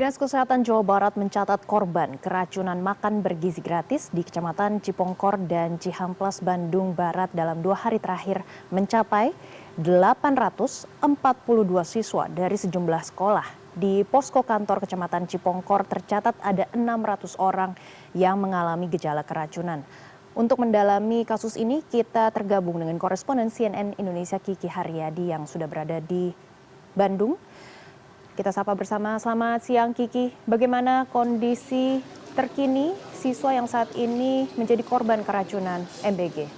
Dinas Kesehatan Jawa Barat mencatat korban keracunan makan bergizi gratis di Kecamatan Cipongkor dan Cihamplas, Bandung Barat dalam 2 hari terakhir mencapai 842 siswa dari sejumlah sekolah. Di posko kantor Kecamatan Cipongkor tercatat ada 600 orang yang mengalami gejala keracunan. Untuk mendalami kasus ini, kita tergabung dengan koresponden CNN Indonesia Kiki Haryadi yang sudah berada di Bandung. Kita sapa bersama, selamat siang Kiki. Bagaimana kondisi terkini siswa yang saat ini menjadi korban keracunan MBG?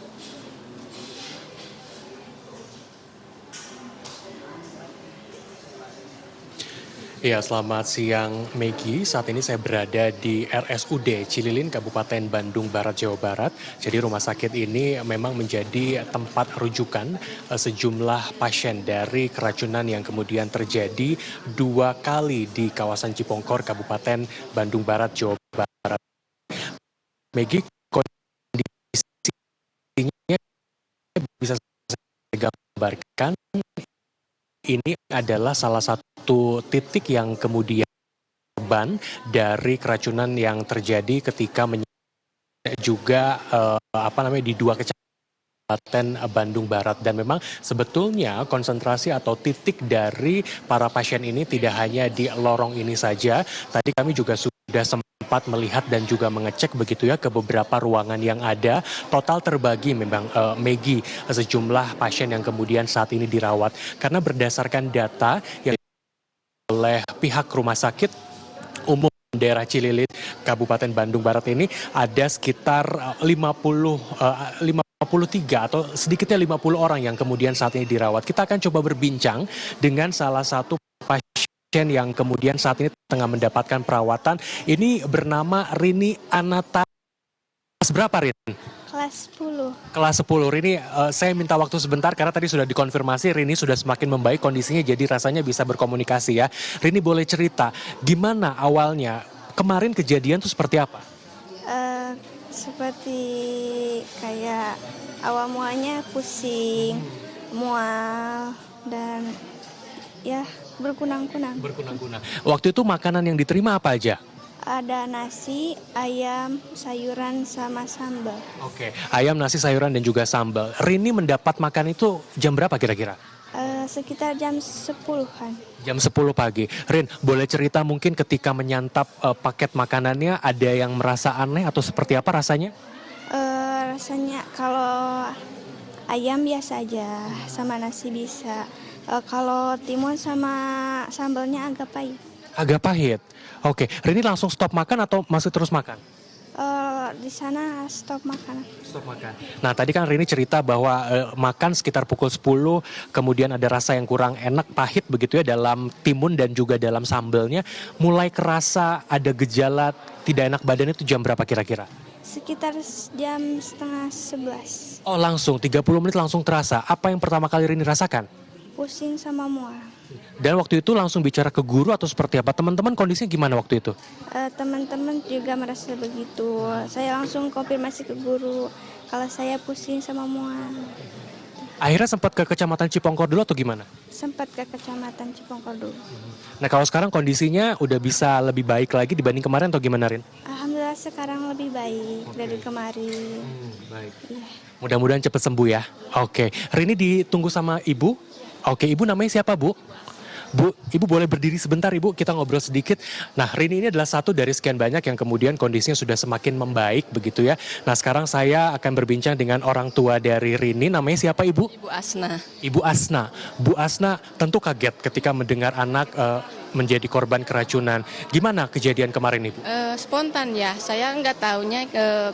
Ya, selamat siang Maggie. Saat ini saya berada di RSUD Cililin, Kabupaten Bandung Barat, Jawa Barat. Jadi rumah sakit ini memang menjadi tempat rujukan sejumlah pasien dari keracunan yang kemudian terjadi 2 kali di kawasan Cipongkor, Kabupaten Bandung Barat, Jawa Barat. Maggie, kondisinya bisa saya gambarkan. Ini adalah salah satu titik yang kemudian korban dari keracunan yang terjadi ketika juga di 2 kecamatan Bandung Barat. Dan memang sebetulnya konsentrasi atau titik dari para pasien ini tidak hanya di lorong ini saja. Tadi kami juga sudah sempat melihat dan juga mengecek begitu ya ke beberapa ruangan yang ada. Total terbagi memang Maggie sejumlah pasien yang kemudian saat ini dirawat. Karena berdasarkan data yang oleh pihak rumah sakit umum daerah Cililin Kabupaten Bandung Barat ini ada sekitar 53 atau sedikitnya 50 orang yang kemudian saat ini dirawat. Kita akan coba berbincang dengan salah satu pasien yang kemudian saat ini tengah mendapatkan perawatan. Ini bernama Rini Anata. Kelas berapa, Rin? Kelas 10. Kelas 10. Rini, saya minta waktu sebentar karena tadi sudah dikonfirmasi Rini sudah semakin membaik kondisinya, jadi rasanya bisa berkomunikasi ya. Rini boleh cerita, gimana awalnya kemarin kejadian itu seperti apa? Seperti kayak awal mulanya pusing, mual, dan ya berkunang-kunang. Berkunang-kunang. Waktu itu makanan yang diterima apa aja? Ada nasi, ayam, sayuran, sama sambal. Oke, ayam, nasi, sayuran, dan juga sambal. Rini mendapat makan itu jam berapa kira-kira? Sekitar jam 10-an. Jam 10 pagi. Rin, boleh cerita mungkin ketika menyantap paket makanannya ada yang merasa aneh atau seperti apa rasanya? Rasanya kalau ayam biasa aja, sama nasi bisa. Kalau timun sama sambalnya agak pahit. Agak pahit. Oke, Rini langsung stop makan atau masih terus makan? Di sana stop makanan. Stop makan. Nah, tadi kan Rini cerita bahwa makan sekitar pukul 10, kemudian ada rasa yang kurang enak, pahit begitu ya dalam timun dan juga dalam sambelnya. Mulai kerasa ada gejala tidak enak badan itu jam berapa kira-kira? Sekitar jam setengah 11. Oh, langsung 30 menit langsung terasa. Apa yang pertama kali Rini rasakan? Pusing sama mual. Dan waktu itu langsung bicara ke guru atau seperti apa? Teman-teman kondisinya gimana waktu itu? Teman-teman juga merasa begitu. Saya langsung konfirmasi ke guru kalau saya pusing sama mual. Akhirnya sempat ke Kecamatan Cipongkor dulu atau gimana? Sempat ke Kecamatan Cipongkor dulu. Nah, kalau sekarang kondisinya udah bisa lebih baik lagi dibanding kemarin atau gimana, Rin? Alhamdulillah sekarang lebih baik dari kemarin. Baik. Iya. Mudah-mudahan cepat sembuh ya. Oke, Rini ditunggu sama Ibu. Oke, Ibu namanya siapa, Bu? Bu, Ibu boleh berdiri sebentar, Ibu, kita ngobrol sedikit. Nah, Rini ini adalah satu dari sekian banyak yang kemudian kondisinya sudah semakin membaik begitu ya. Nah, sekarang saya akan berbincang dengan orang tua dari Rini, namanya siapa, Ibu? Ibu Asna. Ibu Asna. Bu Asna tentu kaget ketika mendengar anak menjadi korban keracunan. Gimana kejadian kemarin, Ibu? Spontan ya, saya nggak taunya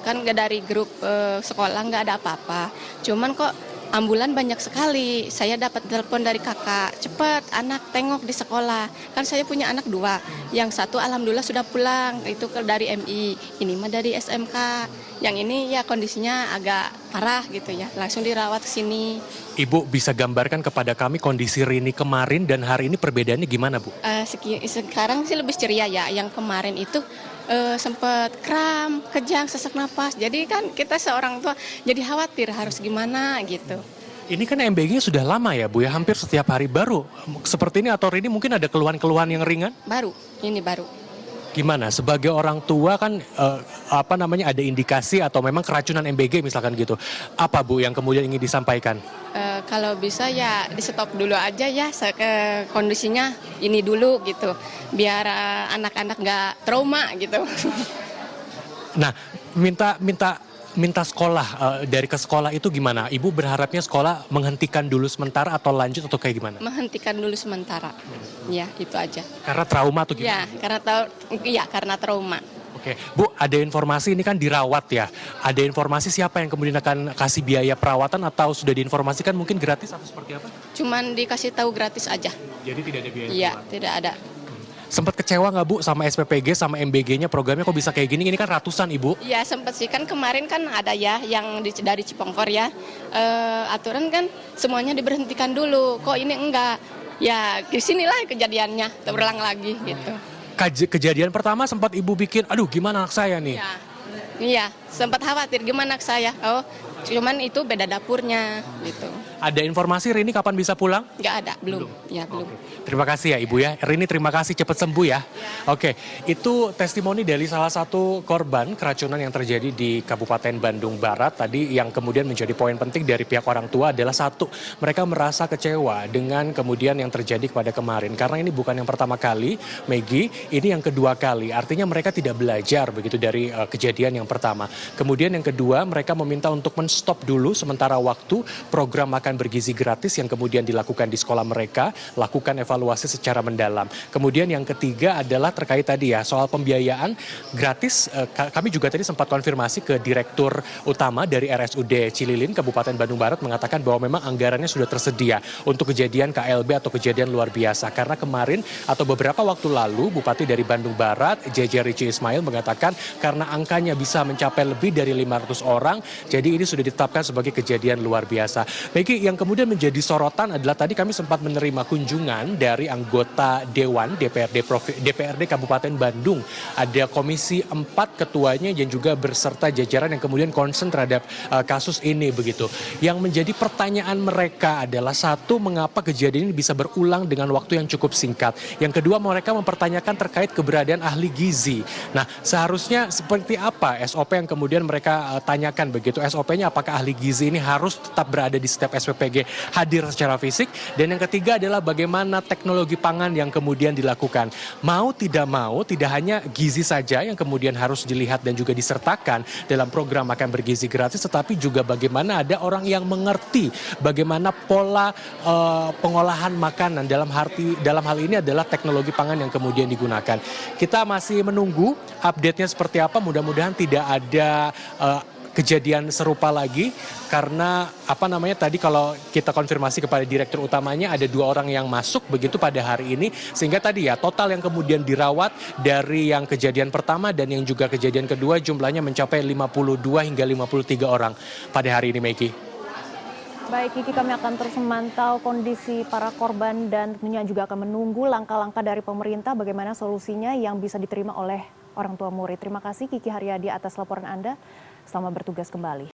kan nggak dari grup sekolah nggak ada apa-apa. Cuman kok ambulan banyak sekali. Saya dapat telepon dari kakak, cepat anak tengok di sekolah. Kan saya punya anak 2, yang satu alhamdulillah sudah pulang, itu dari MI, ini mah dari SMK. Yang ini ya kondisinya agak parah gitu ya, langsung dirawat ke sini. Ibu bisa gambarkan kepada kami kondisi Rini kemarin dan hari ini perbedaannya gimana, Bu? Sekarang sih lebih ceria ya, yang kemarin itu sempat kram, kejang, sesak napas. Jadi kan kita seorang tua jadi khawatir harus gimana gitu. Ini kan MBG sudah lama ya Bu ya, hampir setiap hari baru seperti ini atau ini mungkin ada keluhan-keluhan yang ringan? Baru, ini baru. Gimana sebagai orang tua kan ada indikasi atau memang keracunan MBG misalkan gitu. Apa Bu yang kemudian ingin disampaikan? Kalau bisa ya di stop dulu aja ya kondisinya ini dulu gitu. Biar anak-anak nggak trauma gitu. Nah, minta sekolah dari ke sekolah itu gimana? Ibu berharapnya sekolah menghentikan dulu sementara atau lanjut atau kayak gimana? Menghentikan dulu sementara. Ya, itu aja. Karena trauma atau Ya, gimana? karena trauma. Oke, Bu, ada informasi ini kan dirawat ya. Ada informasi siapa yang kemudian akan kasih biaya perawatan atau sudah diinformasikan mungkin gratis atau seperti apa? Cuman dikasih tahu gratis aja. Jadi tidak ada biaya Iya, perawatan. tidak ada. Sempat kecewa nggak Bu sama SPPG sama MBG-nya programnya kok bisa kayak gini? Ini kan ratusan Ibu. Ya sempat sih kan kemarin kan ada ya yang dari Cipongkor ya. Aturan kan semuanya diberhentikan dulu. Kok ini enggak? Ya disinilah kejadiannya terulang lagi gitu. Kejadian pertama sempat Ibu bikin, aduh gimana anak saya nih? Ya, iya sempat khawatir gimana saya. Oh cuman itu beda dapurnya gitu. Ada informasi Rini kapan bisa pulang? Nggak ada, belum. Ya belum. Terima kasih ya Ibu ya. Rini terima kasih cepat sembuh ya. Oke, itu testimoni dari salah satu korban keracunan yang terjadi di Kabupaten Bandung Barat. Tadi yang kemudian menjadi poin penting dari pihak orang tua adalah satu, mereka merasa kecewa dengan kemudian yang terjadi pada kemarin. Karena ini bukan yang pertama kali, Maggie, ini yang kedua kali. Artinya mereka tidak belajar begitu dari kejadian yang pertama. Kemudian yang kedua, mereka meminta untuk men-stop dulu sementara waktu program makan bergizi gratis yang kemudian dilakukan di sekolah mereka, lakukan evaluasi secara mendalam. Kemudian yang ketiga adalah terkait tadi ya soal pembiayaan gratis. Kami juga tadi sempat konfirmasi ke Direktur Utama dari RSUD Cililin Kabupaten Bandung Barat mengatakan bahwa memang anggarannya sudah tersedia untuk kejadian KLB atau kejadian luar biasa. Karena kemarin atau beberapa waktu lalu Bupati dari Bandung Barat JJ Rici Ismail mengatakan karena angkanya bisa mencapai lebih dari 500 orang, jadi ini sudah ditetapkan sebagai kejadian luar biasa. Baik, yang kemudian menjadi sorotan adalah tadi kami sempat menerima kunjungan dari anggota Dewan DPRD Kabupaten Bandung. Ada Komisi 4 ketuanya dan juga berserta jajaran yang kemudian concern terhadap kasus ini begitu. Yang menjadi pertanyaan mereka adalah satu, mengapa kejadian ini bisa berulang dengan waktu yang cukup singkat. Yang kedua, mereka mempertanyakan terkait keberadaan ahli gizi. Nah, seharusnya seperti apa SOP yang kemudian mereka tanyakan begitu. SOP-nya apakah ahli gizi ini harus tetap berada di setiap SPPG hadir secara fisik, dan yang ketiga adalah bagaimana teknologi pangan yang kemudian dilakukan. Mau tidak hanya gizi saja yang kemudian harus dilihat dan juga disertakan dalam program makan bergizi gratis, tetapi juga bagaimana ada orang yang mengerti bagaimana pola pengolahan makanan dalam hal ini adalah teknologi pangan yang kemudian digunakan. Kita masih menunggu update-nya seperti apa, mudah-mudahan tidak ada kejadian serupa lagi karena tadi kalau kita konfirmasi kepada Direktur Utamanya ada 2 orang yang masuk begitu pada hari ini, sehingga tadi ya total yang kemudian dirawat dari yang kejadian pertama dan yang juga kejadian kedua jumlahnya mencapai 52 hingga 53 orang pada hari ini, Maggie. Baik, Kiki, kami akan terus memantau kondisi para korban dan tentunya juga akan menunggu langkah-langkah dari pemerintah bagaimana solusinya yang bisa diterima oleh orang tua murid. Terima kasih Kiki Haryadi atas laporan Anda. Selamat bertugas kembali.